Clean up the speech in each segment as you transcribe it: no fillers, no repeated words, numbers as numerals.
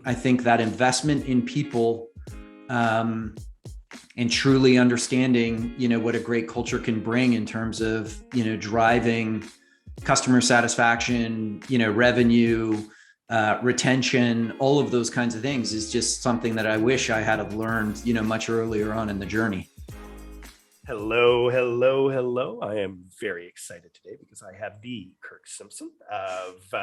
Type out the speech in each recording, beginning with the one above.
I think that investment in people, and truly understanding, what a great culture can bring in terms of, driving customer satisfaction, revenue, retention, all of those kinds of things is just something that I wish I had have learned, much earlier on in the journey. Hello, hello, hello. I am very excited today because I have the Kirk Simpson of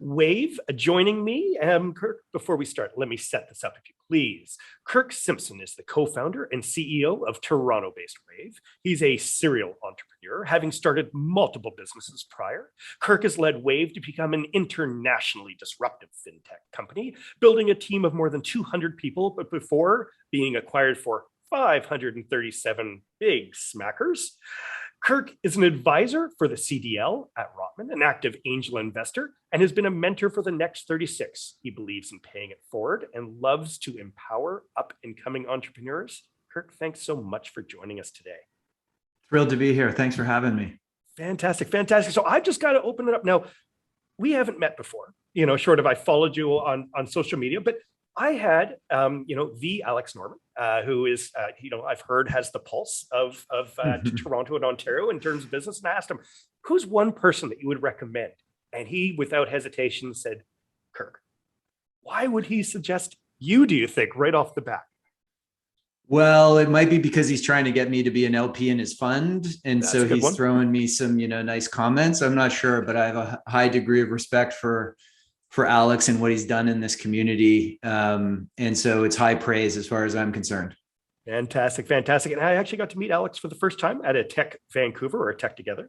Wave joining me. Kirk, before we start, let me set this up if you please. Kirk Simpson is the co-founder and CEO of Toronto-based Wave. He's a serial entrepreneur, having started multiple businesses prior. Kirk has led Wave to become an internationally disruptive fintech company, building a team of more than 200 people, but before being acquired for 537 big smackers. Kirk is an advisor for the CDL at Rotman, an active angel investor, and has been a mentor for the next 36. He believes in paying it forward and loves to empower up and coming entrepreneurs. Kirk, thanks so much for joining us today. Thrilled to be here. Thanks for having me. Fantastic, fantastic. So I've just got to open it up now. We haven't met before, short of I followed you on social media, but I had, the Alex Norman, who is, I've heard has the pulse of Toronto and Ontario in terms of business. And I asked him, who's one person that you would recommend? And he, without hesitation, said, Kirk. Why would he suggest you, do you think, right off the bat? Well, it might be because he's trying to get me to be an LP in his fund. And so he's throwing me some, nice comments. I'm not sure, but I have a high degree of respect for Alex and what he's done in this community. And so it's high praise as far as I'm concerned. Fantastic, fantastic. And I actually got to meet Alex for the first time at a Tech Vancouver or a Tech Together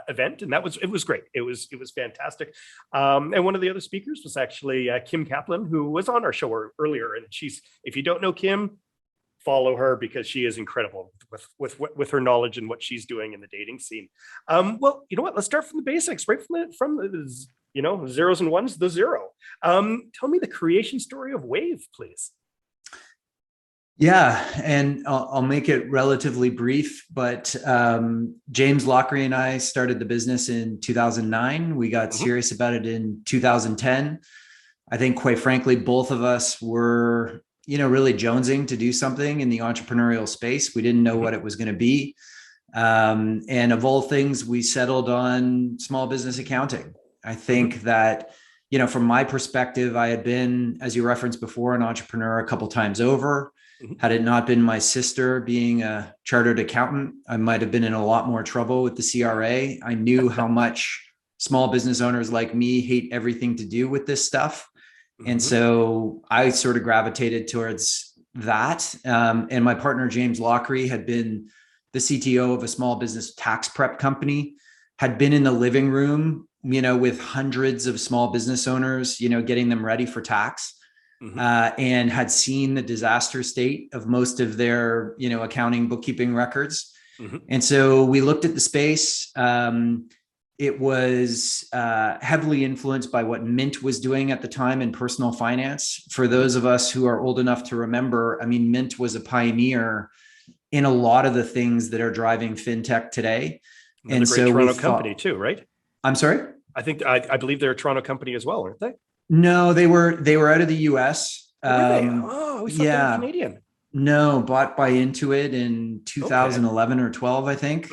event. And it was great. It was fantastic. And one of the other speakers was actually Kim Kaplan, who was on our show earlier. And if you don't know Kim, follow her because she is incredible with her knowledge and what she's doing in the dating scene. Well, you know what? Let's start from the basics, right from the zeros and ones, the zero. Tell me the creation story of Wave, please. Yeah, and I'll make it relatively brief, but James Lockery and I started the business in 2009. We got serious about it in 2010. I think, quite frankly, both of us were, really jonesing to do something in the entrepreneurial space. We didn't know what it was going to be. And of all things, we settled on small business accounting. I think that, from my perspective, I had been, as you referenced before, an entrepreneur a couple times over. Had it not been my sister being a chartered accountant, I might have been in a lot more trouble with the CRA. I knew how much small business owners like me hate everything to do with this stuff. And so I sort of gravitated towards that. And my partner, James Lockery, had been the CTO of a small business tax prep company, had been in the living room, with hundreds of small business owners, getting them ready for tax, and had seen the disaster state of most of their, accounting, bookkeeping records. And so we looked at the space. It was heavily influenced by what Mint was doing at the time in personal finance. For those of us who are old enough to remember, Mint was a pioneer in a lot of the things that are driving fintech today. And so Toronto company too, right? I'm sorry? I believe they're a Toronto company as well, aren't they? No, they were out of the US. Were they? Oh, we thought they were Canadian. No, bought by Intuit in 2011 or 12, I think.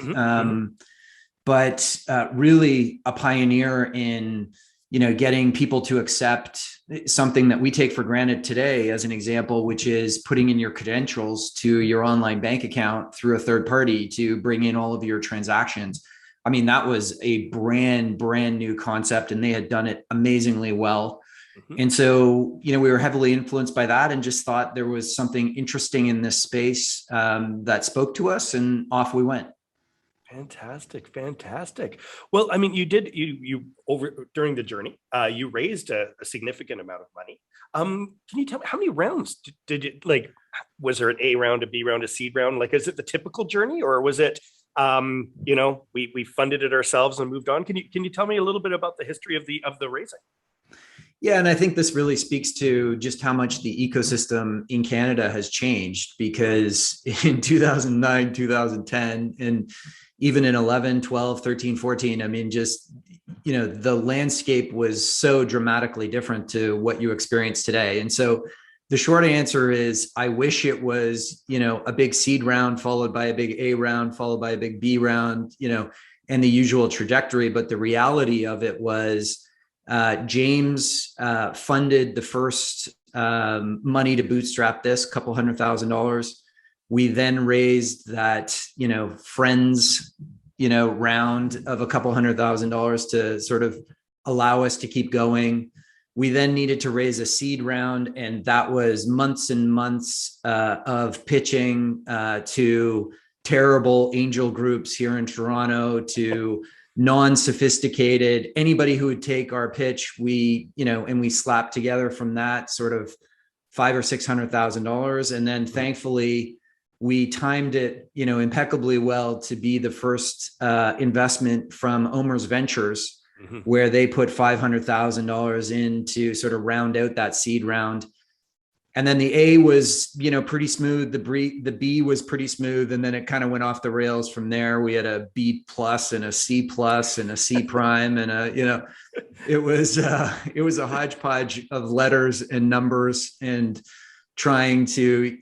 But really a pioneer in, getting people to accept something that we take for granted today as an example, which is putting in your credentials to your online bank account through a third party to bring in all of your transactions. That was a brand new concept, and they had done it amazingly well. And so, we were heavily influenced by that and just thought there was something interesting in this space that spoke to us, and off we went. Fantastic. Well, you over during the journey, you raised a significant amount of money. Can you tell me how many rounds did it, was there an A round, a B round, a seed round? Is it the typical journey, or was it, we funded it ourselves and moved on? Can you tell me a little bit about the history of the raising? Yeah, and I think this really speaks to just how much the ecosystem in Canada has changed, because in 2009, 2010, and even in 11, 12, 13, 14, the landscape was so dramatically different to what you experience today. And so the short answer is, I wish it was, a big seed round followed by a big A round, followed by a big B round, and the usual trajectory. But the reality of it was, James funded the first money to bootstrap this, couple $100,000. We then raised that, friends, round of a couple $100,000 to sort of allow us to keep going. We then needed to raise a seed round, and that was months and months of pitching to terrible angel groups here in Toronto, to non-sophisticated, anybody who would take our pitch. And we slapped together from that sort of $500,000 or $600,000. And then thankfully we timed it, impeccably well to be the first investment from Omer's Ventures, where they put $500,000 in to sort of round out that seed round. And then the A was, pretty smooth. The B was pretty smooth. And then it kind of went off the rails from there. We had a B plus and a C plus and a C prime. And it was a hodgepodge of letters and numbers, and trying to,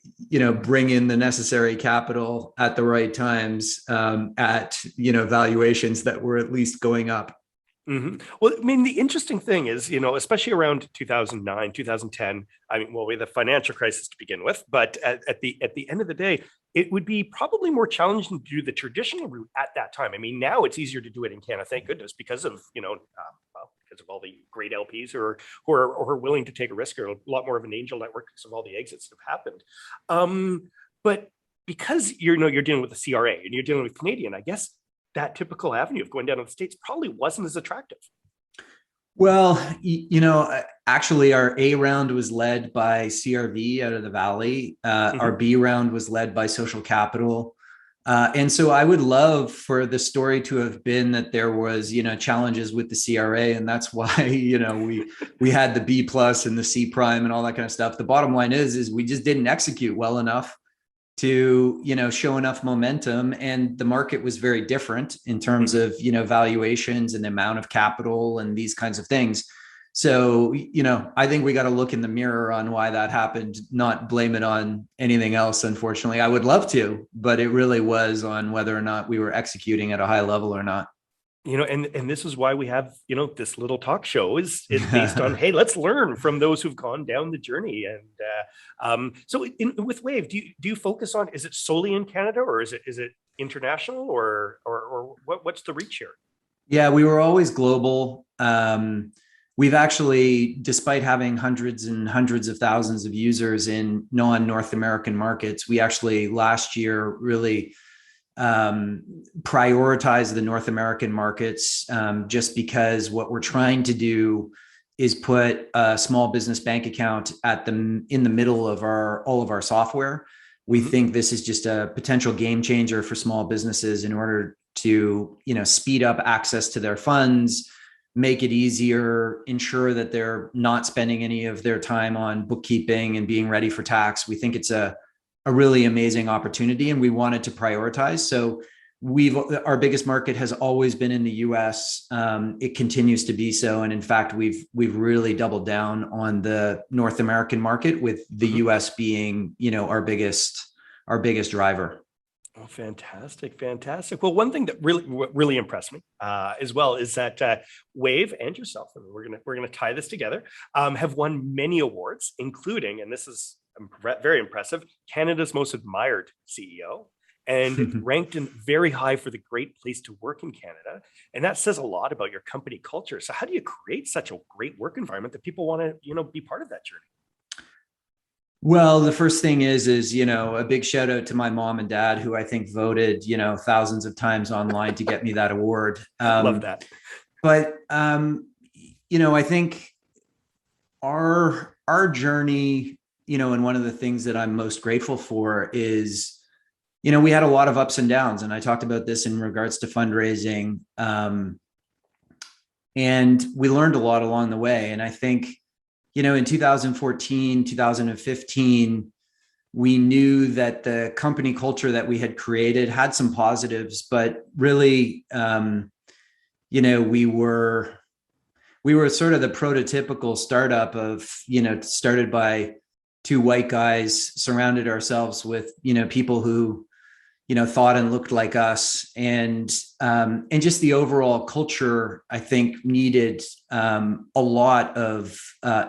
bring in the necessary capital at the right times, at, valuations that were at least going up. Mm-hmm. Well, I mean, the interesting thing is, especially around 2009, 2010, we had the financial crisis to begin with, but at the end of the day, it would be probably more challenging to do the traditional route at that time. I mean, now it's easier to do it in Canada, thank goodness, because of, because of all the great LPs who are willing to take a risk, or a lot more of an angel network because of all the exits that have happened. But because you're dealing with the CRA and you're dealing with Canadian, I guess that typical avenue of going down to the States probably wasn't as attractive. Well, actually our A round was led by CRV out of the Valley. Our B round was led by Social Capital. And so I would love for the story to have been that there was, challenges with the CRA. And that's why, we had the B plus and the C prime and all that kind of stuff. The bottom line is we just didn't execute well enough to, show enough momentum. And the market was very different in terms of, valuations and the amount of capital and these kinds of things. So, I think we got to look in the mirror on why that happened, not blame it on anything else. Unfortunately, I would love to, but it really was on whether or not we were exexecuting at a high level or not. And this is why we have, this little talk show is based on, hey, let's learn from those who've gone down the journey. And so with Wave, do you focus on, is it solely in Canada, or is it international, or what's the reach here? Yeah, we were always global. We've actually, despite having hundreds and hundreds of thousands of users in non-North American markets, we actually last year really prioritize the North American markets, just because what we're trying to do is put a small business bank account in the middle of all of our software. We think this is just a potential game changer for small businesses in order to, speed up access to their funds, make it easier, ensure that they're not spending any of their time on bookkeeping and being ready for tax. We think it's a really amazing opportunity, and we wanted to prioritize. So our biggest market has always been in the US. It continues to be so. And in fact, we've really doubled down on the North American market, with the US being, our biggest driver. Oh, fantastic. Well, one thing that really impressed me as well is that Wave and yourself, and we're gonna tie this together, have won many awards, including, and this is very impressive, Canada's most admired CEO, and ranked in very high for the great place to work in Canada. And that says a lot about your company culture. So how do you create such a great work environment that people want to, be part of that journey? Well, the first thing is, a big shout out to my mom and dad, who I think voted, thousands of times online to get me that award. Love that. But, I think our journey, and one of the things that I'm most grateful for is, we had a lot of ups and downs, and I talked about this in regards to fundraising. And we learned a lot along the way. And I think, in 2014, 2015, we knew that the company culture that we had created had some positives, but really, we were sort of the prototypical startup of, started by two white guys, surrounded ourselves with, people who, thought and looked like us. And just the overall culture, I think, needed a lot of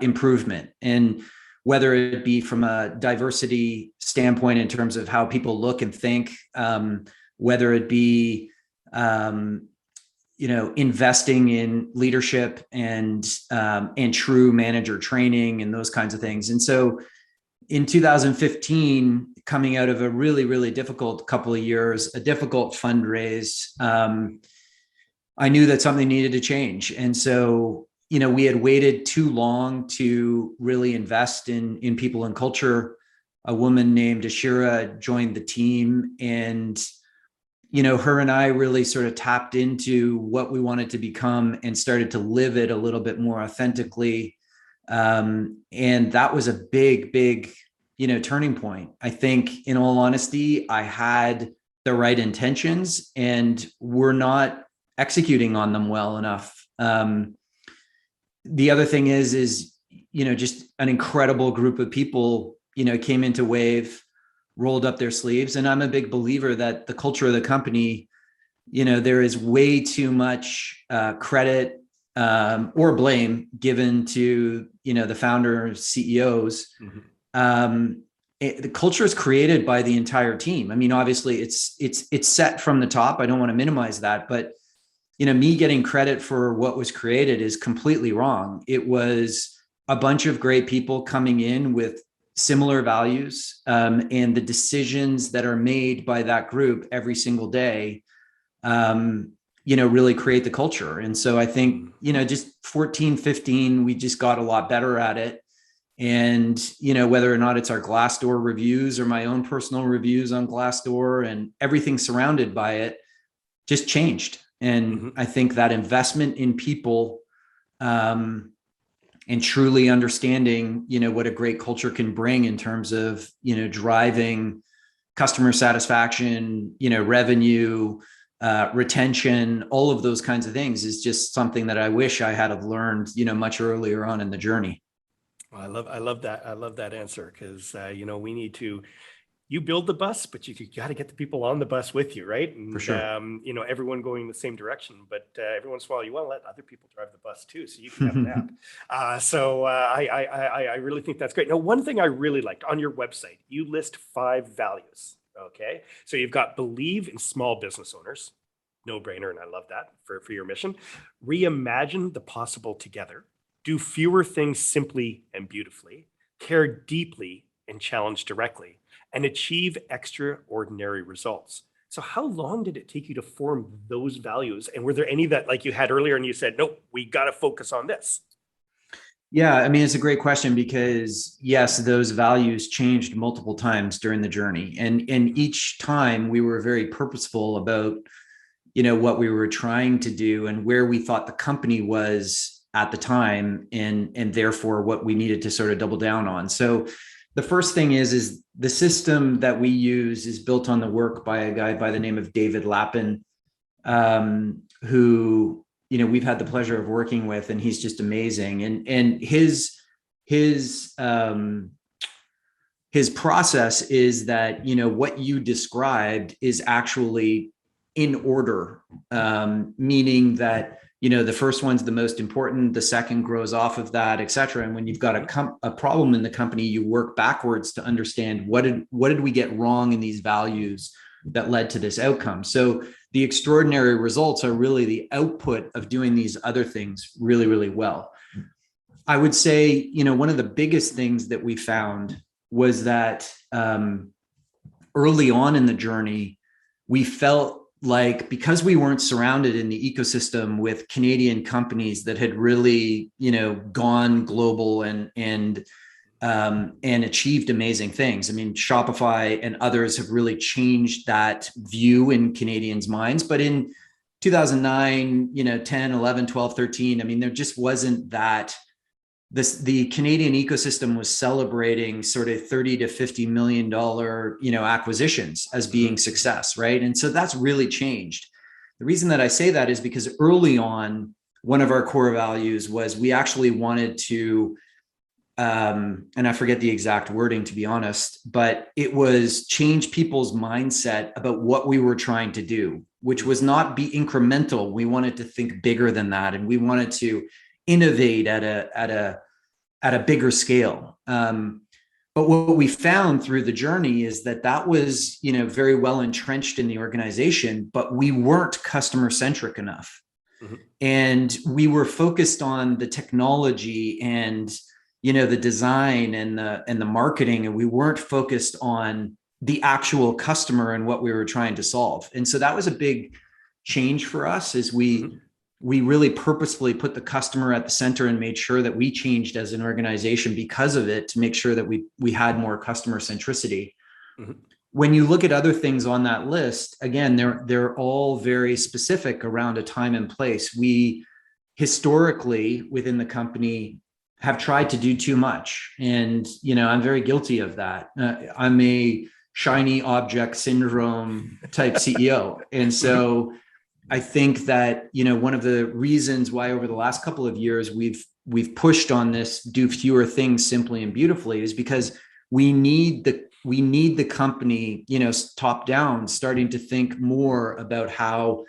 improvement. And whether it be from a diversity standpoint in terms of how people look and think, whether it be, investing in leadership and true manager training and those kinds of things. And so in 2015, coming out of a really, really difficult couple of years, a difficult fundraise, I knew that something needed to change. And so, we had waited too long to really invest in people and culture. A woman named Ashira joined the team, and her and I really sort of tapped into what we wanted to become and started to live it a little bit more authentically. And that was a big, big, turning point. I think, in all honesty, I had the right intentions and we're not executing on them well enough. The other thing is, just an incredible group of people, came into Wave, rolled up their sleeves. And I'm a big believer that the culture of the company, there is way too much credit or blame given to, the founders, CEOs. Mm-hmm. The culture is created by the entire team. I mean, obviously it's set from the top. I don't want to minimize that, but me getting credit for what was created is completely wrong. It was a bunch of great people coming in with similar values, and the decisions that are made by that group every single day, really create the culture. And so I think, just 14, 15, we just got a lot better at it. And, whether or not it's our Glassdoor reviews or my own personal reviews on Glassdoor and everything surrounded by it just changed. And mm-hmm. I think that investment in people, and truly understanding, what a great culture can bring in terms of, driving customer satisfaction, revenue, retention, all of those kinds of things is just something that I wish I had have learned, much earlier on in the journey. Well, I love that. I love that answer because, we need to, you build the bus, but you got to get the people on the bus with you, right? And, for sure. Everyone going in the same direction, but every once in a while you want to let other people drive the bus too, so you can have a nap. I really think that's great. Now, one thing I really liked on your website, you list 5 values. Okay, so you've got believe in small business owners, no brainer, and I love that for your mission. Reimagine the possible together. Do fewer things simply and beautifully. Care deeply and challenge directly. And achieve extraordinary results. So how long did it take you to form those values? And were there any that, like you had earlier and you said, nope, we got to focus on this? Yeah, I mean, it's a great question because yes, those values changed multiple times during the journey. And each time we were very purposeful about, what we were trying to do and where we thought the company was at the time and therefore what we needed to sort of double down on. So the first thing is the system that we use is built on the work by a guy by the name of David Lappin, who, we've had the pleasure of working with, and he's just amazing. And his process is that, what you described is actually in order, meaning that, the first one's the most important, the second grows off of that, et cetera. And when you've got a problem in the company, you work backwards to understand what did we get wrong in these values that led to this outcome. So the extraordinary results are really the output of doing these other things really, really well. I would say, one of the biggest things that we found was that early on in the journey, we felt like because we weren't surrounded in the ecosystem with Canadian companies that had really, gone global and achieved amazing things. I mean, Shopify and others have really changed that view in Canadians' minds. But in 2009, 10, 11, 12, 13, I mean, there just wasn't that. The Canadian ecosystem was celebrating sort of $30 to $50 million, acquisitions as being success, right? And so that's really changed. the reason that I say that is because early on, one of our core values was we actually wanted to, and I forget the exact wording, to be honest, but it was change people's mindset about what we were trying to do, which was not be incremental. We wanted to think bigger than that. And we wanted to innovate at a bigger scale. But what we found through the journey is that was, very well entrenched in the organization, but we weren't customer centric enough. Mm-hmm. And we were focused on the technology and, the design and the marketing, and we weren't focused on the actual customer and what we were trying to solve. And so that was a big change for us, is we really purposefully put the customer at the center and made sure that we changed as an organization because of it, to make sure that we had more customer centricity. Mm-hmm. When you look at other things on that list, again, they're all very specific around a time and place. We historically within the company have tried to do too much. And, I'm very guilty of that. I'm a shiny object syndrome type CEO. And so I think that, one of the reasons why over the last couple of years we've pushed on this do fewer things simply and beautifully is because we need the company, top down, starting to think more about how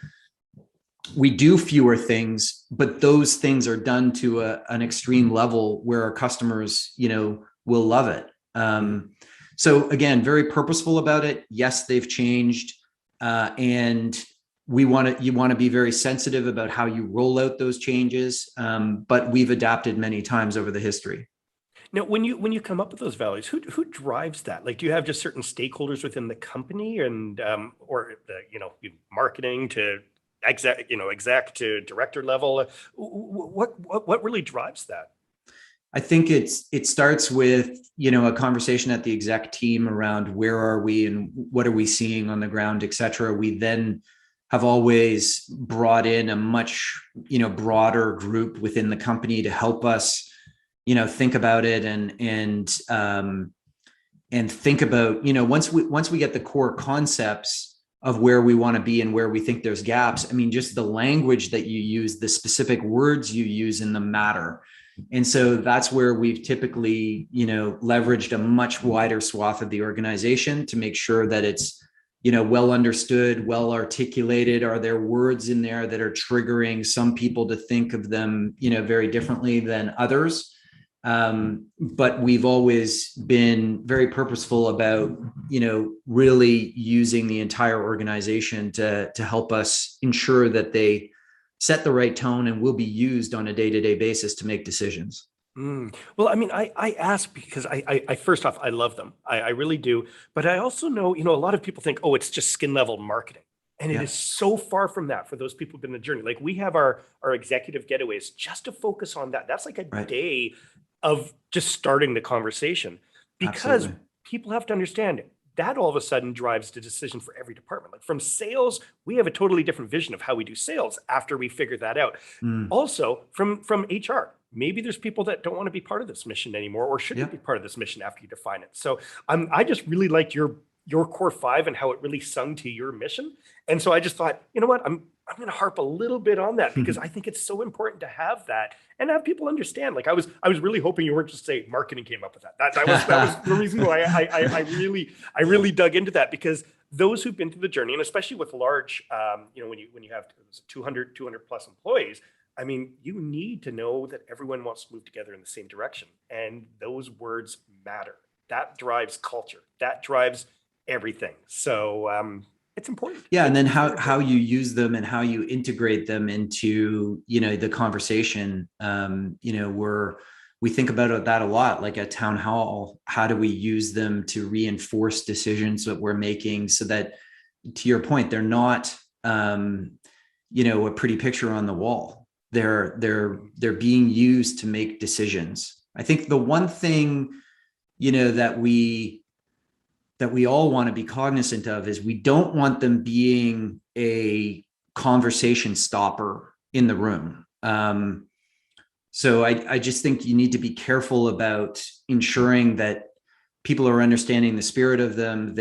we do fewer things, but those things are done to an extreme level where our customers, will love it. So again, very purposeful about it. Yes, they've changed. And you want to be very sensitive about how you roll out those changes. But we've adapted many times over the history. Now, when you come up with those values, who drives that? Like, do you have just certain stakeholders within the company, and or the marketing to exec to director level? What really drives that? I think it starts with, a conversation at the exec team around where are we and what are we seeing on the ground, et cetera. We then have always brought in a much, broader group within the company to help us, think about it and think about, once we get the core concepts of where we want to be and where we think there's gaps. I mean, just the language that you use, the specific words you use in the matter. And so that's where we've typically, leveraged a much wider swath of the organization to make sure that it's, well understood, well articulated. Are there words in there that are triggering some people to think of them, very differently than others? But we've always been very purposeful about, really using the entire organization to help us ensure that they set the right tone and will be used on a day-to-day basis to make decisions. Well, I mean, I ask because I first off, I love them. I really do. But I also know, a lot of people think, oh, it's just skin level marketing. And it is so far from that for those people who've been in the journey. Like, we have our executive getaways just to focus on that. That's like a day of just starting the conversation, because people have to understand that all of a sudden drives the decision for every department. Like, from sales, we have a totally different vision of how we do sales after we figure that out. Also from HR, maybe there's people that don't want to be part of this mission anymore, or shouldn't be part of this mission after you define it. So I just really liked your core five and how it really sung to your mission. And so I just thought, you know what, I'm going to harp a little bit on that, because I think it's so important to have that and have people understand. Like, I was really hoping you weren't just say marketing came up with that. That was the reason why I really dug into that, because those who've been through the journey, and especially with large, when you have 200 plus employees, I mean, you need to know that everyone wants to move together in the same direction, and those words matter. That drives culture. That drives everything. So it's important. Yeah, and then how you use them and how you integrate them into the conversation. We think about that a lot. Like at town hall, how do we use them to reinforce decisions that we're making, so that, to your point, they're not a pretty picture on the wall. They're being used to make decisions. I think the one thing that we all want to be cognizant of is we don't want them being a conversation stopper in the room. So I just think you need to be careful about ensuring that people are understanding the spirit of them.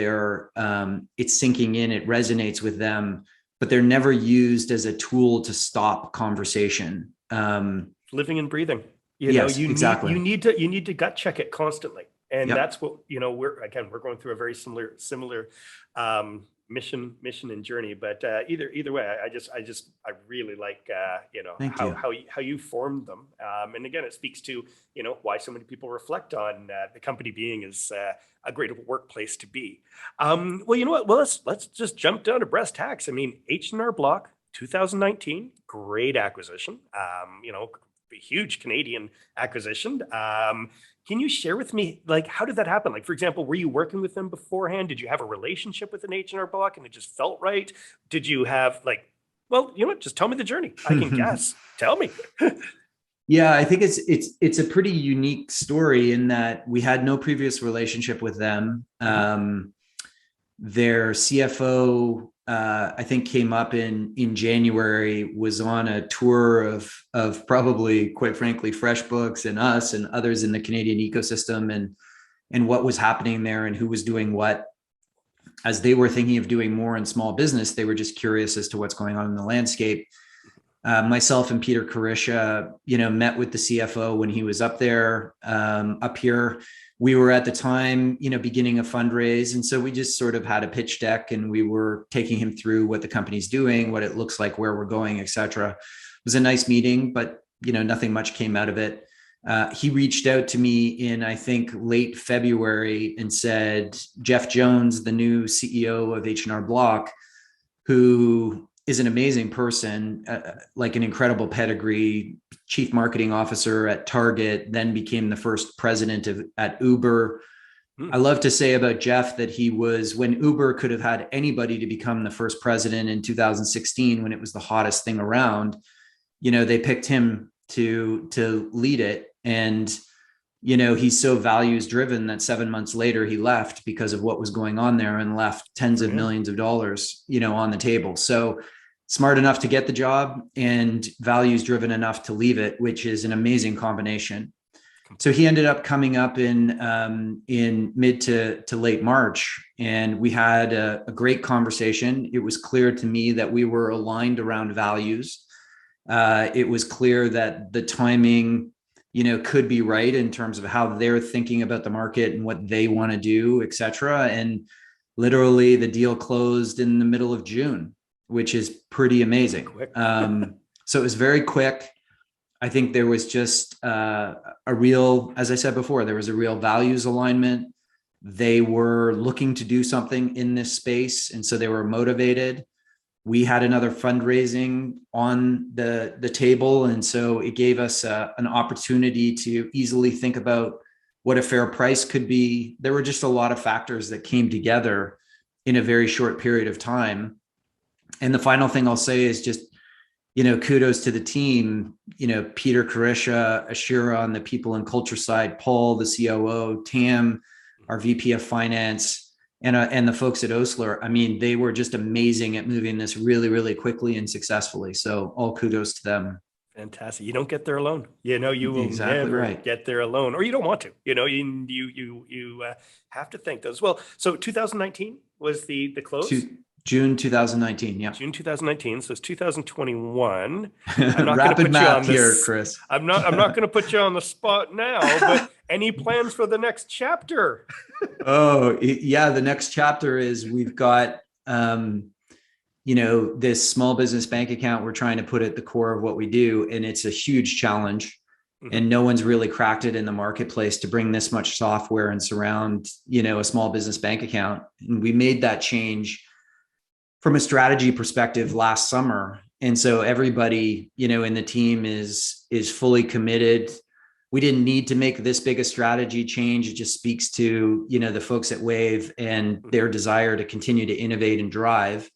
It's sinking in, it resonates with them, but they're never used as a tool to stop conversation. Living and breathing. Yes, exactly. You need to gut check it constantly. And that's what, we're going through a very similar mission and journey, but either way, I really like how you formed them, and again, it speaks to why so many people reflect on the company being is a great workplace to be. Well, you know what? Well, let's just jump down to brass tacks. I mean, H&R Block 2019, great acquisition. A huge Canadian acquisition. Can you share with me, like, how did that happen? Like, for example, were you working with them beforehand? Did you have a relationship with an H&R Block and it just felt right? Did you have just tell me the journey. I can guess. Tell me. Yeah, I think it's a pretty unique story in that we had no previous relationship with them. Their CFO, I think, came up in January, was on a tour of probably, quite frankly, FreshBooks and us and others in the Canadian ecosystem, and what was happening there and who was doing what. As they were thinking of doing more in small business, they were just curious as to what's going on in the landscape. Myself and Peter Carisha, met with the CFO when he was up there, up here. We were at the time, beginning a fundraise. And so we just sort of had a pitch deck and we were taking him through what the company's doing, what it looks like, where we're going, et cetera. It was a nice meeting, but, nothing much came out of it. He reached out to me in, I think, late February and said, Jeff Jones, the new CEO of H&R Block, who is an amazing person, like an incredible pedigree, chief marketing officer at Target, then became the first president at Uber. I love to say about Jeff that he was, when Uber could have had anybody to become the first president in 2016, when it was the hottest thing around, they picked him to lead it. And, he's so values driven that 7 months later he left because of what was going on there and left tens of millions of dollars, on the table. So smart enough to get the job and values driven enough to leave it, which is an amazing combination. So he ended up coming up in mid to late March, and we had a great conversation. It was clear to me that we were aligned around values. It was clear that the timing, could be right in terms of how they're thinking about the market and what they want to do, et cetera. And literally the deal closed in the middle of June, which is pretty amazing. So it was very quick. I think there was just a real, as I said before, there was a real values alignment. They were looking to do something in this space, and so they were motivated. We had another fundraising on the table, and so it gave us an opportunity to easily think about what a fair price could be. There were just a lot of factors that came together in a very short period of time. And the final thing I'll say is just, kudos to the team, Peter Carisha, Ashira on the people and culture side, Paul, the COO, Tam, our VP of finance, and the folks at Osler. I mean, they were just amazing at moving this really, really quickly and successfully. So all kudos to them. Fantastic. You don't get there alone. You will never get there alone, or you don't want to. You have to think those. Well, so 2019 was the close. June 2019. Yeah. June 2019. So it's 2021. Rapid math here, Chris. I'm not going to put you on the spot now, but any plans for the next chapter? Oh, yeah. The next chapter is we've got, this small business bank account we're trying to put at the core of what we do. And it's a huge challenge. And no one's really cracked it in the marketplace to bring this much software and surround, a small business bank account. And we made that change from a strategy perspective last summer. And so everybody, in the team is fully committed. We didn't need to make this big a strategy change. It just speaks to, the folks at Wave and their desire to continue to innovate and drive.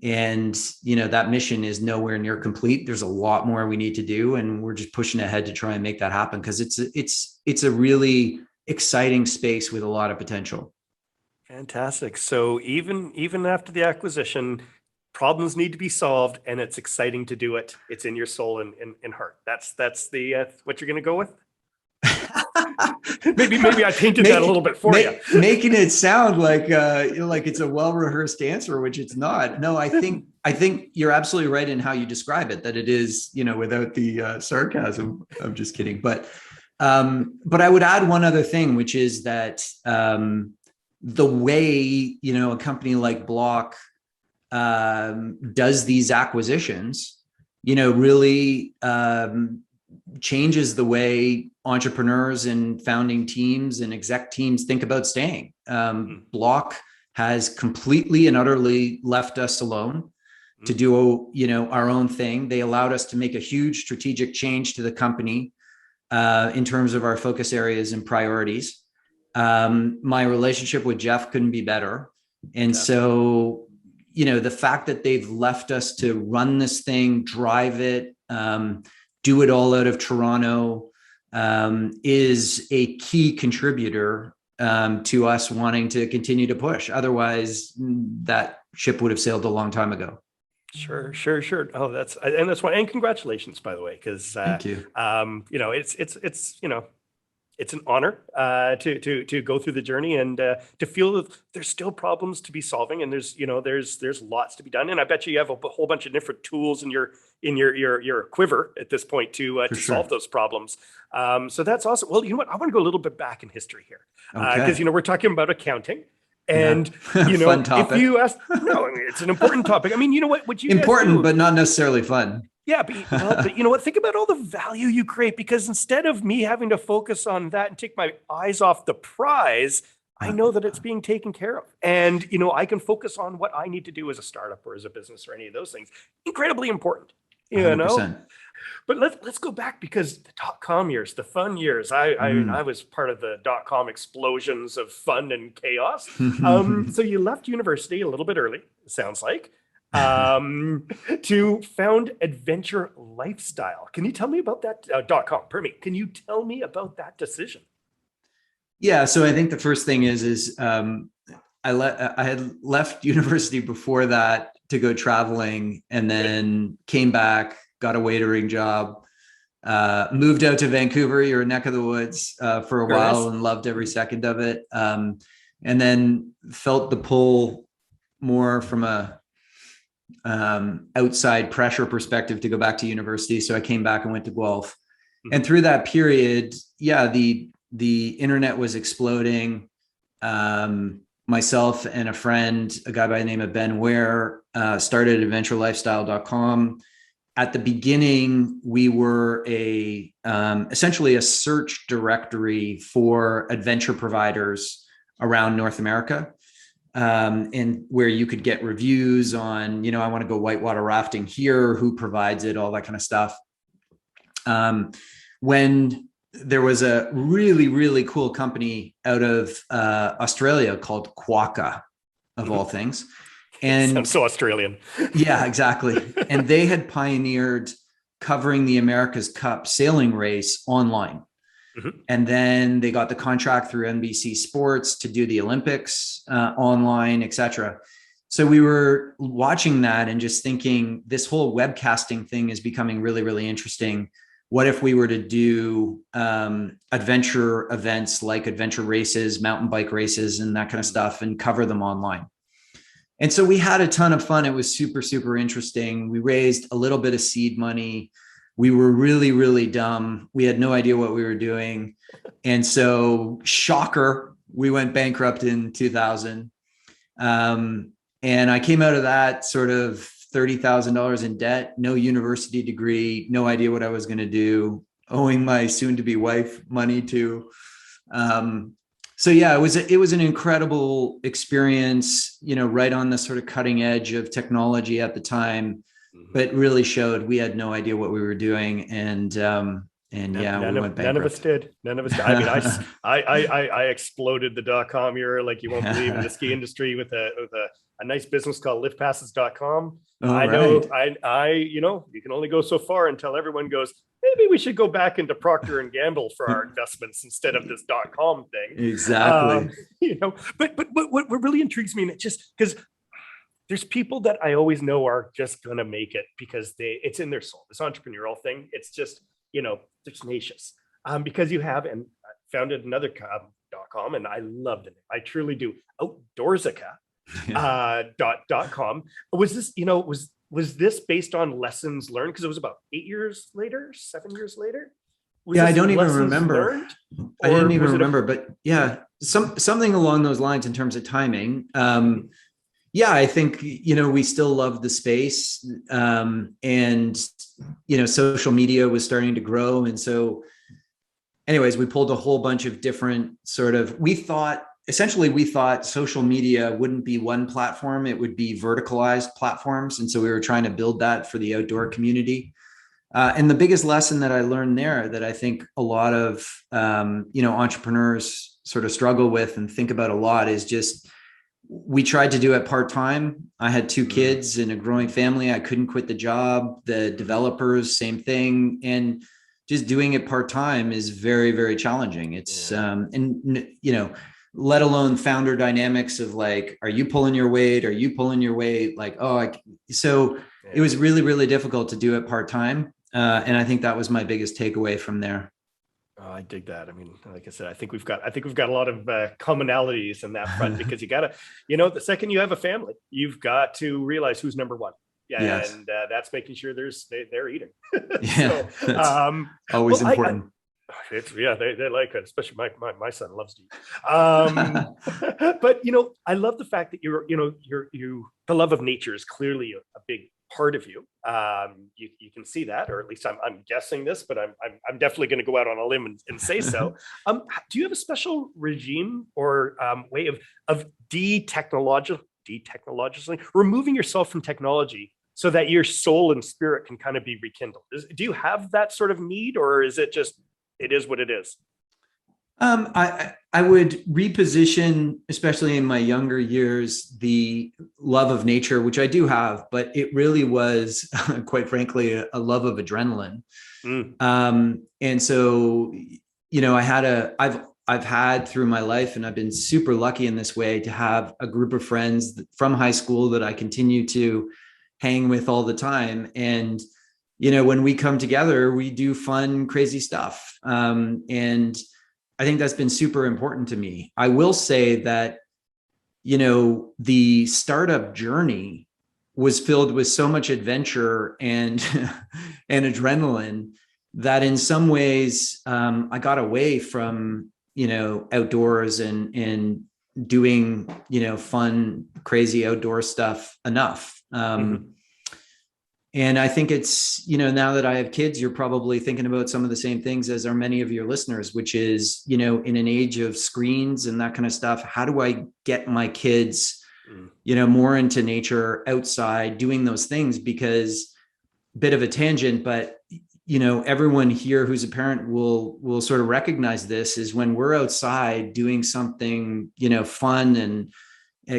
And, that mission is nowhere near complete. There's a lot more we need to do. And we're just pushing ahead to try and make that happen because it's a really exciting space with a lot of potential. Fantastic. So even after the acquisition, problems need to be solved, and it's exciting to do it. It's in your soul and heart. That's the what you're going to go with. maybe I painted that a little bit for you, making it sound like it's a well-rehearsed answer, which it's not. No, I think I think you're absolutely right in how you describe it, that it is, without the sarcasm. I'm just kidding. But I would add one other thing, which is that the way, a company like Block does these acquisitions, really changes the way entrepreneurs and founding teams and exec teams think about staying. Block has completely and utterly left us alone to do, our own thing. They allowed us to make a huge strategic change to the company in terms of our focus areas and priorities. My relationship with Jeff couldn't be better. And so, the fact that they've left us to run this thing, drive it, do it all out of Toronto, is a key contributor to us wanting to continue to push. Otherwise, that ship would have sailed a long time ago. Sure. Oh, that's why. And congratulations, by the way, because thank you. It's an honor to go through the journey and to feel that there's still problems to be solving, and there's lots to be done. And I bet you have a whole bunch of different tools in your quiver at this point to solve those problems. So that's awesome. Well, you know what? I want to go a little bit back in history here because we're talking about accounting. And fun topic. If you ask, no, I mean, it's an important topic. I mean, you know what? Would you important, but not necessarily fun. Yeah, but you know what? Think about all the value you create, because instead of me having to focus on that and take my eyes off the prize, I know that it's being taken care of. And, I can focus on what I need to do as a startup or as a business or any of those things. Incredibly important, 100%. But let's go back, because the .com years, the fun years, I was part of the .com explosions of fun and chaos. So you left university a little bit early, it sounds like. To found Adventure Lifestyle. Can you tell me about that .com? Pardon me. Can you tell me about that decision? Yeah. So I think the first thing is I had left university before that to go traveling, and then came back, got a waitering job, moved out to Vancouver, your neck of the woods, for a while, and loved every second of it. And then felt the pull more from a outside pressure perspective to go back to university. So I came back and went to Guelph. And through that period, the internet was exploding. Myself and a friend, a guy by the name of Ben Ware, started adventurelifestyle.com. At the beginning, we were essentially a search directory for adventure providers around North America. And where you could get reviews on, I want to go whitewater rafting here, who provides it, all that kind of stuff. When there was a really, really cool company out of Australia called Quokka, of all things. And I'm so Australian. Yeah, exactly. And they had pioneered covering the America's Cup sailing race online. And then they got the contract through NBC Sports to do the Olympics online, etc. So we were watching that and just thinking, this whole webcasting thing is becoming really, really interesting. What if we were to do adventure events like adventure races, mountain bike races, and that kind of stuff, and cover them online? And so we had a ton of fun. It was super, super interesting. We raised a little bit of seed money. We were really, really dumb. We had no idea what we were doing. And so, shocker, we went bankrupt in 2000. And I came out of that sort of $30,000 in debt, no university degree, no idea what I was going to do, owing my soon-to-be wife money to. So yeah, it was an incredible experience, right on the sort of cutting edge of technology at the time. But really showed we had no idea what we were doing, and we went bankrupt. None of us did. I mean, I exploded the .com era like you won't believe in the ski industry with a nice business called liftpasses.com. I know, you can only go so far until everyone goes, maybe we should go back into Procter and Gamble for our investments instead of this .com thing. Exactly. But what really intrigues me, and it just because there's people that I always know are just going to make it because it's in their soul, this entrepreneurial thing. It's just, they're tenacious because you have, and I founded another .com and I loved it. I truly do. Outdoorsica Yeah. .com. Was this, was this based on lessons learned? Because it was about 8 years later, 7 years later. Was Yeah, I this don't even lessons remember. learned, I didn't or even was it a? remember, but yeah, something along those lines in terms of timing. Yeah, I think, we still love the space. And, social media was starting to grow. And so anyways, we pulled a whole bunch of different we thought social media wouldn't be one platform, it would be verticalized platforms. And so we were trying to build that for the outdoor community. And the biggest lesson that I learned there that I think a lot of, entrepreneurs sort of struggle with and think about a lot is just, we tried to do it part-time. I had 2 kids and a growing family. I couldn't quit the job. The developers, same thing. And just doing it part-time is very, very challenging. It's, let alone founder dynamics of like, are you pulling your weight? Are you pulling your weight? Like, so it was really, really difficult to do it part-time. And I think that was my biggest takeaway from there. Oh, I dig that. I mean, like I said, I think we've got a lot of commonalities in that front, because you gotta, the second you have a family, you've got to realize who's number one. Yeah, Yes. and that's making sure they're eating. Yeah, So, that's always important. they like it, especially my son loves to eat. But I love the fact that the love of nature is clearly a big part of you. You can see that, or at least I'm guessing this, but I'm definitely going to go out on a limb and say so. Do you have a special regime or way of detechnologically removing yourself from technology so that your soul and spirit can kind of be rekindled? Do you have that sort of need, or is it just, it is what it is? I would reposition, especially in my younger years, the love of nature, which I do have, but it really was, quite frankly, a love of adrenaline. And so, I've had through my life, and I've been super lucky in this way to have a group of friends from high school that I continue to hang with all the time. And, when we come together, we do fun, crazy stuff. And I think that's been super important to me. I will say that, the startup journey was filled with so much adventure and, and adrenaline that in some ways, I got away from, outdoors and doing, fun, crazy outdoor stuff enough. And I think it's, now that I have kids, you're probably thinking about some of the same things as are many of your listeners, which is, in an age of screens and that kind of stuff, how do I get my kids, more into nature, outside, doing those things? Because, bit of a tangent, but, everyone here who's a parent will sort of recognize this, is when we're outside doing something, fun and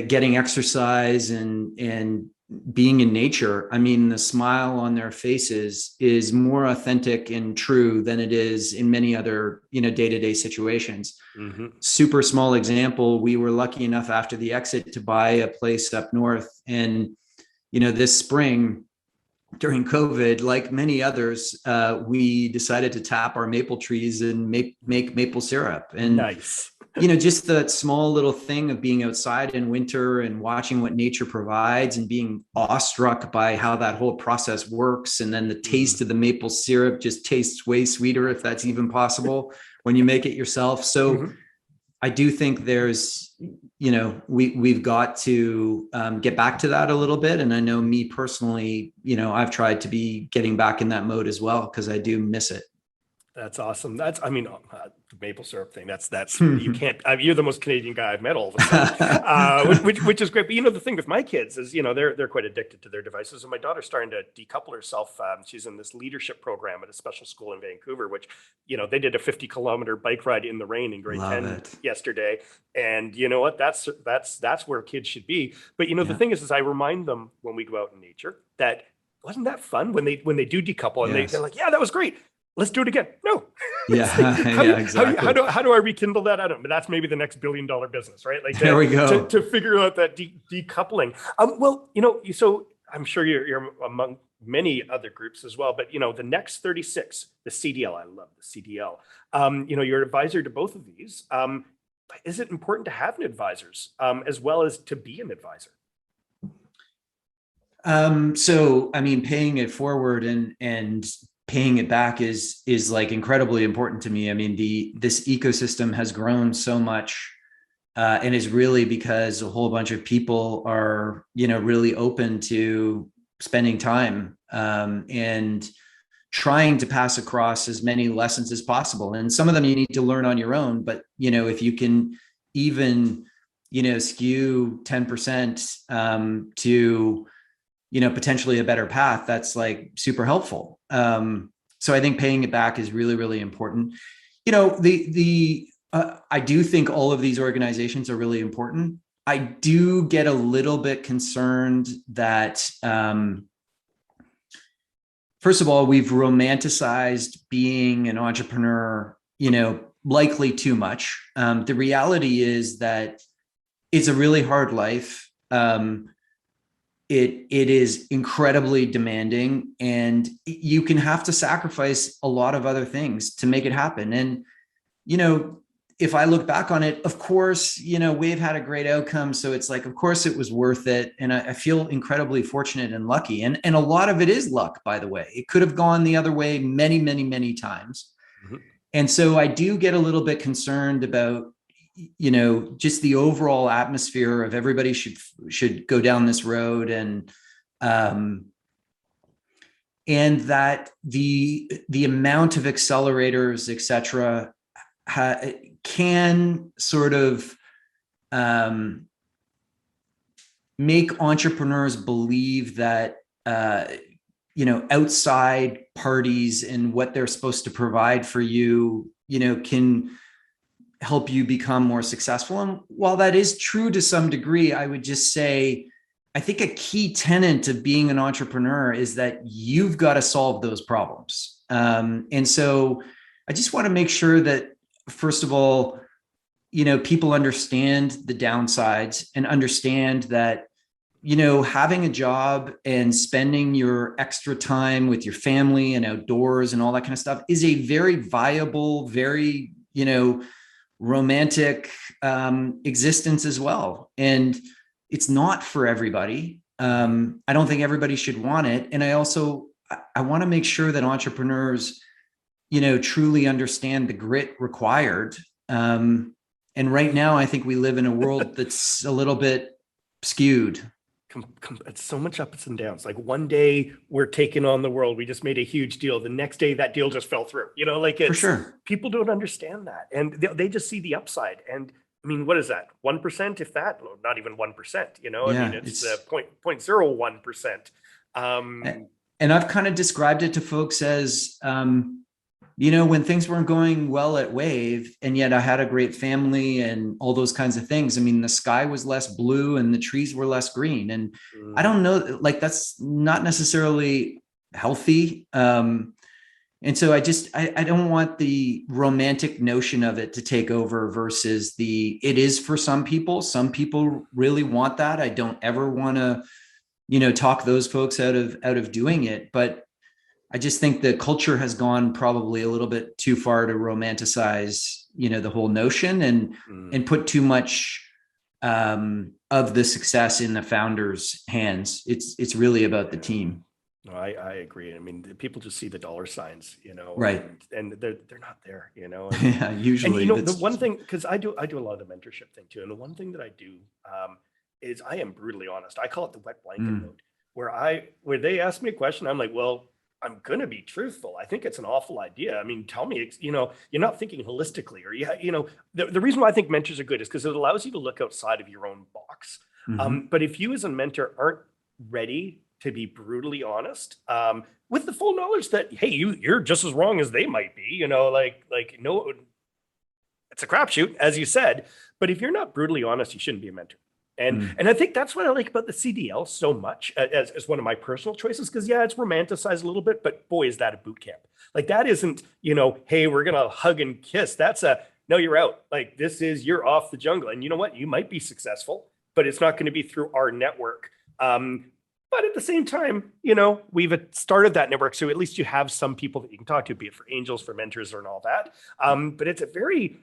getting exercise and being in nature, I mean, the smile on their faces is more authentic and true than it is in many other, day-to-day situations. Super small example. We were lucky enough after the exit to buy a place up north. And, this spring during COVID, like many others, we decided to tap our maple trees and make maple syrup. And nice. Just that small little thing of being outside in winter and watching what nature provides and being awestruck by how that whole process works. And then the taste of the maple syrup just tastes way sweeter, if that's even possible, when you make it yourself. So I do think there's, we've got to get back to that a little bit. And I know me personally, I've tried to be getting back in that mode as well, because I do miss it. That's awesome. The maple syrup thing. That's you can't. You're the most Canadian guy I've met all of a sudden, which is great. But the thing with my kids is, they're quite addicted to their devices. And my daughter's starting to decouple herself. She's in this leadership program at a special school in Vancouver, which they did a 50-kilometer bike ride in the rain in grade 10 yesterday. And you know what? That's where kids should be. But the thing is I remind them when we go out in nature that wasn't that fun when they do decouple, and they're like, yeah, that was great. Let's do it again. No. Exactly. How do I rekindle that? I don't know. But that's maybe the next billion-dollar business, right? Like there we go. To figure out that decoupling. So I'm sure you're among many other groups as well. But the Next 36, the CDL, I love the CDL. You're an advisor to both of these. is it important to have an advisors as well as to be an advisor? So, I mean, paying it forward and paying it back is like incredibly important to me. I mean, this ecosystem has grown so much, and is really because a whole bunch of people are, really open to spending time, and trying to pass across as many lessons as possible. And some of them you need to learn on your own, but if you can even, skew 10% to potentially a better path, that's like super helpful. So I think paying it back is really, really important. I do think all of these organizations are really important. I do get a little bit concerned that, first of all, we've romanticized being an entrepreneur, likely too much. The reality is that it's a really hard life. It is incredibly demanding, and you can have to sacrifice a lot of other things to make it happen. And, if I look back on it, of course, we've had a great outcome. So it's like, of course it was worth it. And I feel incredibly fortunate and lucky. And a lot of it is luck, by the way. It could have gone the other way many, many, many times. Mm-hmm. And so I do get a little bit concerned about, just the overall atmosphere of everybody should go down this road, and that the amount of accelerators, et cetera, can sort of make entrepreneurs believe that outside parties and what they're supposed to provide for you, can help you become more successful. And while that is true to some degree, I would just say, I think a key tenet of being an entrepreneur is that you've got to solve those problems. And so I just want to make sure that, first of all, people understand the downsides and understand that, having a job and spending your extra time with your family and outdoors and all that kind of stuff is a very viable, very, romantic existence as well. And it's not for everybody. I don't think everybody should want it. And I want to make sure that entrepreneurs, truly understand the grit required. And right now, I think we live in a world that's a little bit skewed. It's so much ups and downs. Like one day we're taking on the world. We just made a huge deal. The next day that deal just fell through, For sure. People don't understand that. And they just see the upside. And I mean, what is that? 1%, if that, not even 1%, I mean, it's 0.01%. And I've kind of described it to folks as, when things weren't going well at Wave, and yet I had a great family and all those kinds of things. I mean, the sky was less blue and the trees were less green. And I don't know, like, that's not necessarily healthy. And so I don't want the romantic notion of it to take over versus it is for some people. Some people really want that. I don't ever want to, talk those folks out of doing it. But I just think the culture has gone probably a little bit too far to romanticize, the whole notion and put too much of the success in the founders' hands. It's really about the team. No, I agree. I mean, people just see the dollar signs, right, and they're not there, And, yeah, usually. And the one thing, because I do a lot of the mentorship thing too, and the one thing that I do is I am brutally honest. I call it the wet blanket mode, where they ask me a question, I'm like, well, I'm going to be truthful. I think it's an awful idea. I mean, tell me, you're not thinking holistically, or, the reason why I think mentors are good is because it allows you to look outside of your own box. Mm-hmm. But if you as a mentor aren't ready to be brutally honest, with the full knowledge that, hey, you're just as wrong as they might be, no, it's a crapshoot, as you said. But if you're not brutally honest, you shouldn't be a mentor. And I think that's what I like about the CDL so much as one of my personal choices, because it's romanticized a little bit, but boy, is that a boot camp. Like, that isn't, hey, we're going to hug and kiss. That's no, you're out. Like, you're off the jungle. And you know what? You might be successful, but it's not going to be through our network. But at the same time, we've started that network. So at least you have some people that you can talk to, be it for angels, for mentors, or and all that. But it's a very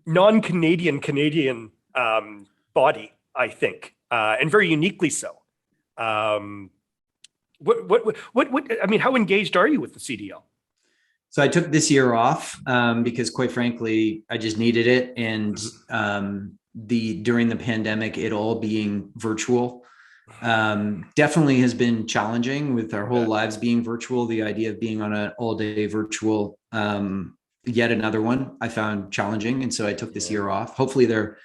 non-Canadian body, I think, and very uniquely so. I mean, how engaged are you with the CDL? So I took this year off because, quite frankly, I just needed it. And during the pandemic, it all being virtual definitely has been challenging with our whole lives being virtual. The idea of being on an all-day virtual, yet another one, I found challenging. And so I took this year off. Hopefully they're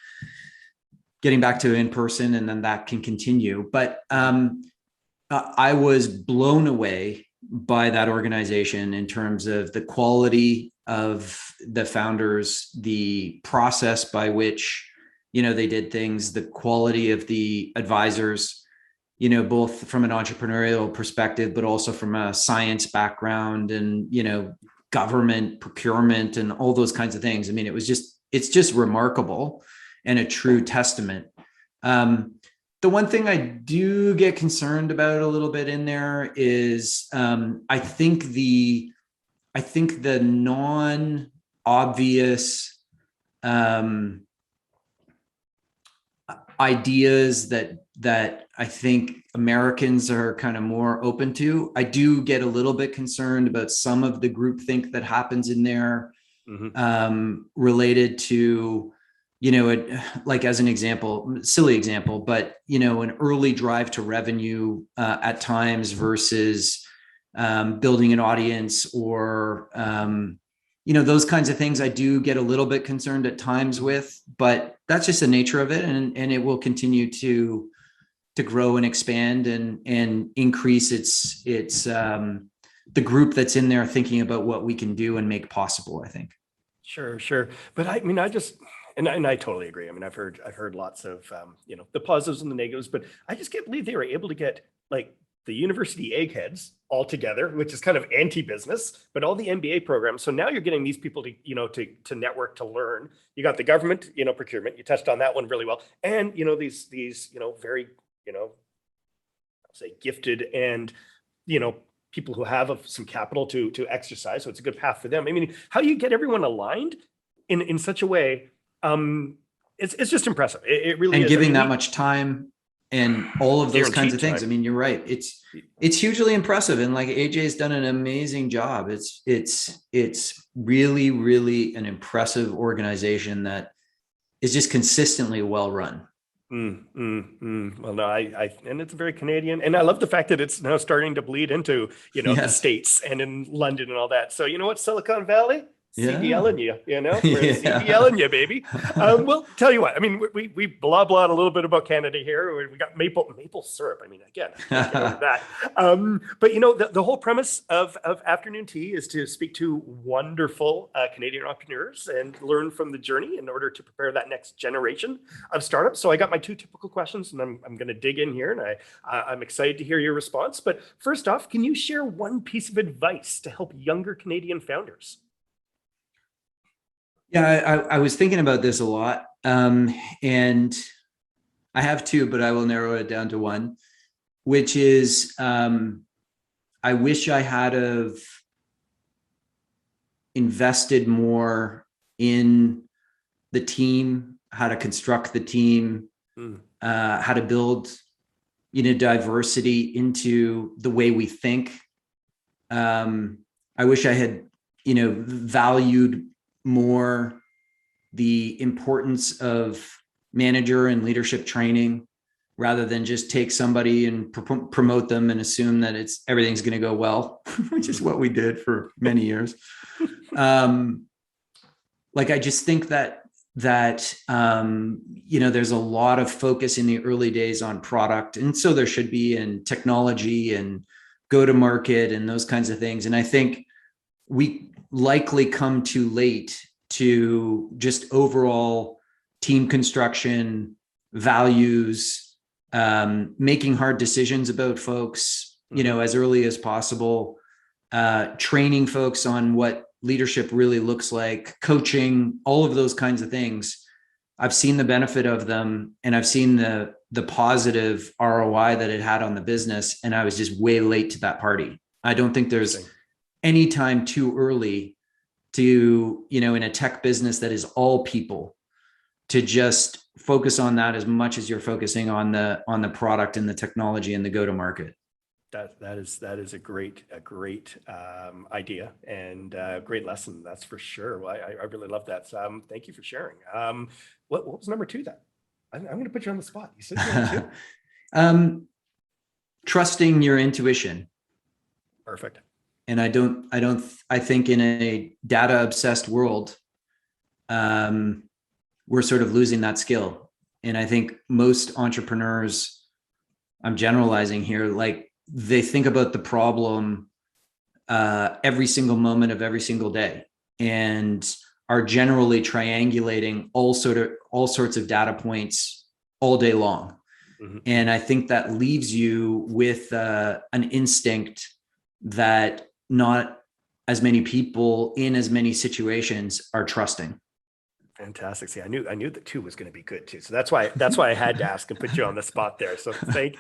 getting back to in person and then that can continue. But I was blown away by that organization in terms of the quality of the founders, the process by which, they did things, the quality of the advisors, both from an entrepreneurial perspective, but also from a science background and, government procurement and all those kinds of things. I mean, it's just remarkable and a true testament. The one thing I do get concerned about a little bit in there is I think the non-obvious ideas that I think Americans are kind of more open to. I do get a little bit concerned about some of the groupthink that happens in there related to, like as an example, silly example, but, an early drive to revenue at times versus building an audience or, those kinds of things I do get a little bit concerned at times with, but that's just the nature of it. And it will continue to grow and expand and increase its the group that's in there thinking about what we can do and make possible, I think. Sure. But I mean, and I totally agree. I mean, I've heard lots of, the positives and the negatives, but I just can't believe they were able to get like the university eggheads all together, which is kind of anti-business, but all the MBA programs. So now you're getting these people to network, to learn. You got the government, procurement. You touched on that one really well. And, these very, I'll say gifted and, people who have some capital to exercise. So it's a good path for them. I mean, how do you get everyone aligned in such a way? It's just impressive. It really and is. Giving that much time and all of those kinds of things. I mean, you're right. It's hugely impressive. And like AJ's done an amazing job. It's really, really an impressive organization that is just consistently well run. Well, no, and it's very Canadian, and I love the fact that it's now starting to bleed into, the States and in London and all that. So you know what, Silicon Valley, CDLing you, we're CDLing you, baby. Well, tell you what, I mean, we blah a little bit about Canada here. We got maple syrup. I mean, again, I can't get over that. But the whole premise of Afternoon Tea is to speak to wonderful Canadian entrepreneurs and learn from the journey in order to prepare that next generation of startups. So I got my two typical questions, and I'm going to dig in here, and I'm excited to hear your response. But first off, can you share one piece of advice to help younger Canadian founders? Yeah, I was thinking about this a lot, and I have two, but I will narrow it down to one, which is I wish I had have invested more in the team, how to construct the team, how to build, diversity into the way we think. I wish I had, valued more the importance of manager and leadership training rather than just take somebody and promote them and assume that everything's going to go well, which is what we did for many years. I just think that there's a lot of focus in the early days on product. And so there should be in technology and go to market and those kinds of things. And I think we likely come too late to just overall team construction, values, making hard decisions about folks, as early as possible, training folks on what leadership really looks like, coaching, all of those kinds of things. I've seen the benefit of them, and I've seen the positive ROI that it had on the business, and I was just way late to that party. I don't think there's any time too early to, in a tech business that is all people, to just focus on that as much as you're focusing on the product and the technology and the go-to-market. That is a great idea and a great lesson. That's for sure. Well, I really love that. So, thank you for sharing. What was number 2 then? I'm going to put you on the spot. You said number 2. Trusting your intuition. Perfect. And I think in a data obsessed world, we're sort of losing that skill. And I think most entrepreneurs, I'm generalizing here, like they think about the problem every single moment of every single day, and are generally triangulating all sorts of data points all day long. Mm-hmm. And I think that leaves you with an instinct that not as many people in as many situations are trusting. Fantastic. See, I knew that 2 was going to be good too. So that's why I had to ask and put you on the spot there. So thank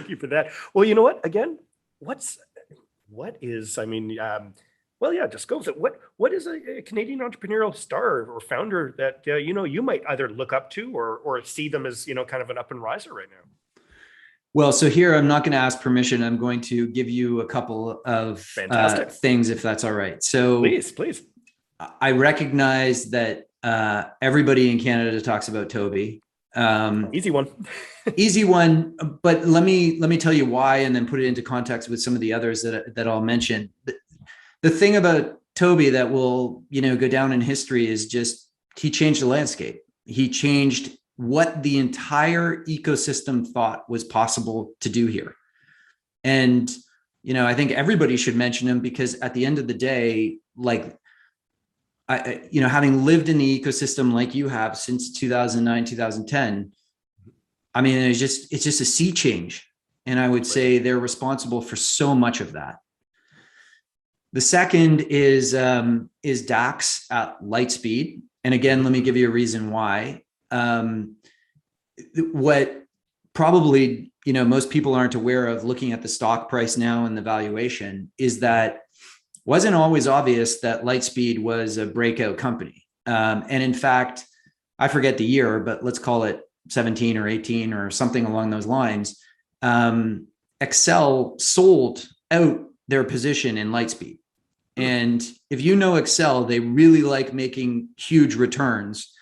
you for that. Well, you know what? Again, just go with it. What is a Canadian entrepreneurial star or founder that you might either look up to or see them as kind of an up and riser right now? Well, so here I'm not going to ask permission. I'm going to give you a couple of things, if that's all right. So please. I recognize that everybody in Canada talks about Toby. Easy one. Easy one. But let me tell you why, and then put it into context with some of the others that I'll mention. The thing about Toby that will, go down in history is just he changed the landscape. He changed what the entire ecosystem thought was possible to do here. And, I think everybody should mention him because at the end of the day, like, having lived in the ecosystem like you have since 2009, 2010, I mean, it's just a sea change. And I would say they're responsible for so much of that. The second is Dax at Lightspeed. And again, let me give you a reason why. What probably, most people aren't aware of looking at the stock price now and the valuation is that wasn't always obvious that Lightspeed was a breakout company. And in fact, I forget the year, but let's call it 17 or 18 or something along those lines. Excel sold out their position in Lightspeed. And if you know Excel, they really like making huge returns,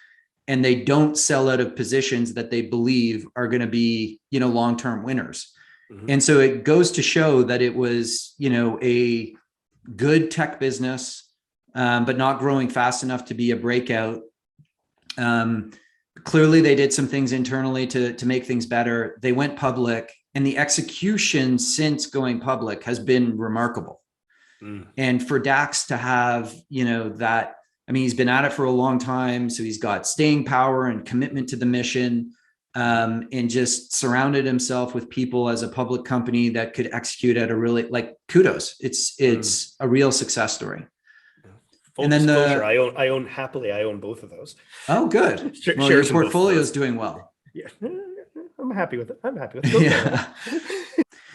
and they don't sell out of positions that they believe are going to be, long-term winners. Mm-hmm. And so it goes to show that it was, a good tech business, but not growing fast enough to be a breakout. Clearly, they did some things internally to make things better. They went public, and the execution since going public has been remarkable. And for Dax to have, that, I mean, he's been at it for a long time, so he's got staying power and commitment to the mission, and just surrounded himself with people as a public company that could execute at a really, like, kudos. It's a real success story. Full and then disclosure, I own both of those. Oh, good. Well, your portfolio is doing well. Yeah, I'm happy with it. Yeah.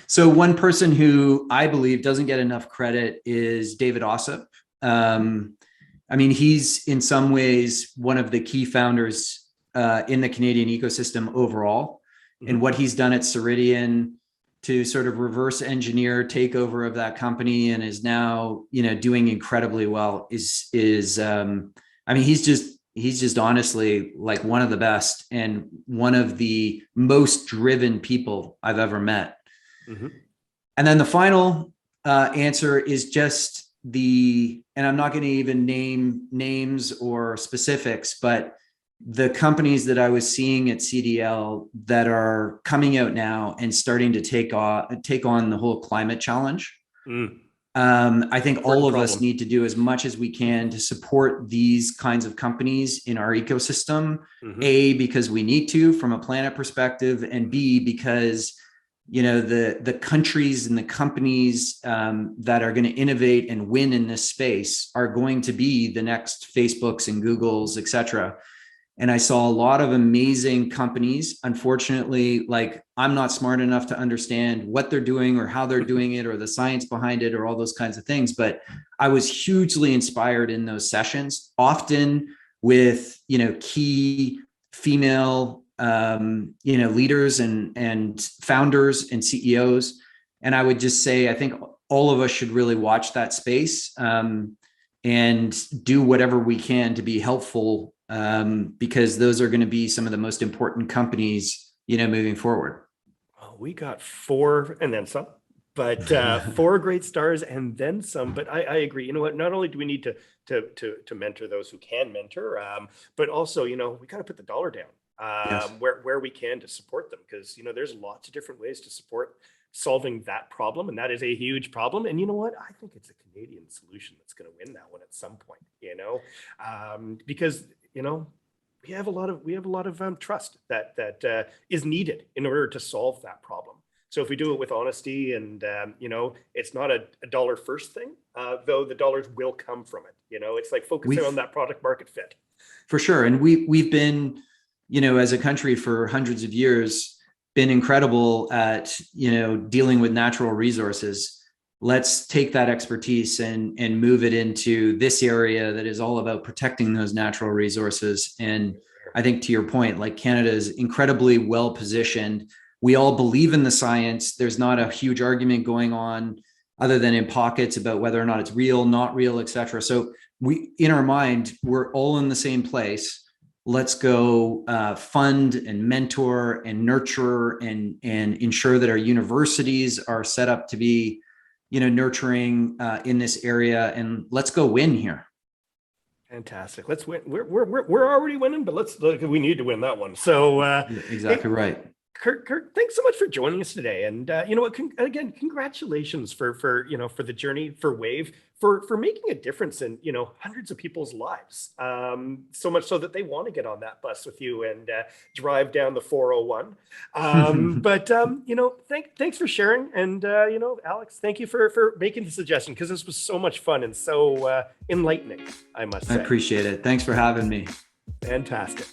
So one person who I believe doesn't get enough credit is David Assaf. I mean, he's in some ways one of the key founders in the Canadian ecosystem overall. Mm-hmm. And what he's done at Ceridian to sort of reverse engineer takeover of that company and is now, doing incredibly well is I mean, he's just honestly like one of the best and one of the most driven people I've ever met. Mm-hmm. And then the final answer is just and I'm not going to even name names or specifics, but the companies that I was seeing at CDL that are coming out now and starting to take on the whole climate challenge. I think all of us need to do as much as we can to support these kinds of companies in our ecosystem. Mm-hmm. A, because we need to from a planet perspective, and B, because the countries and the companies that are going to innovate and win in this space are going to be the next Facebooks and Googles, et cetera. and I saw a lot of amazing companies. Unfortunately, like I'm not smart enough to understand what they're doing or how they're doing it or the science behind it or all those kinds of things. But I was hugely inspired in those sessions, often with, key female, leaders and founders and CEOs. And I would just say, I think all of us should really watch that space, and do whatever we can to be helpful, because those are going to be some of the most important companies, moving forward. Well, we got 4 and then some, but 4 great stars and then some. But I agree. You know what? Not only do we need to mentor those who can mentor, but also, we got to put the dollar down, Yes. where we can to support them, because there's lots of different ways to support solving that problem, and that is a huge problem. And you know what? I think it's a Canadian solution that's going to win that one at some point. Because we have a lot of trust that is needed in order to solve that problem. So if we do it with honesty and it's not a dollar first thing, though the dollars will come from it. It's like focusing on that product market fit. For sure. And we've been, as a country for hundreds of years, been incredible at, dealing with natural resources. Let's take that expertise and move it into this area that is all about protecting those natural resources. And I think, to your point, like, Canada is incredibly well positioned. We all believe in the science. There's not a huge argument going on, other than in pockets, about whether or not it's real, not real, et cetera. So in our mind, we're all in the same place. Let's go fund and mentor and nurture and ensure that our universities are set up to be, nurturing in this area, and let's go win here. Fantastic. Let's win. We're already winning, but we need to win that one. So exactly right. Kirk, thanks so much for joining us today. And you know what? Again, congratulations for the journey, for Wave, for making a difference in hundreds of people's lives. So much so that they want to get on that bus with you and drive down the 401. But thanks for sharing. And Alex, thank you for making the suggestion, because this was so much fun and so enlightening, I must say. I appreciate it. Thanks for having me. Fantastic.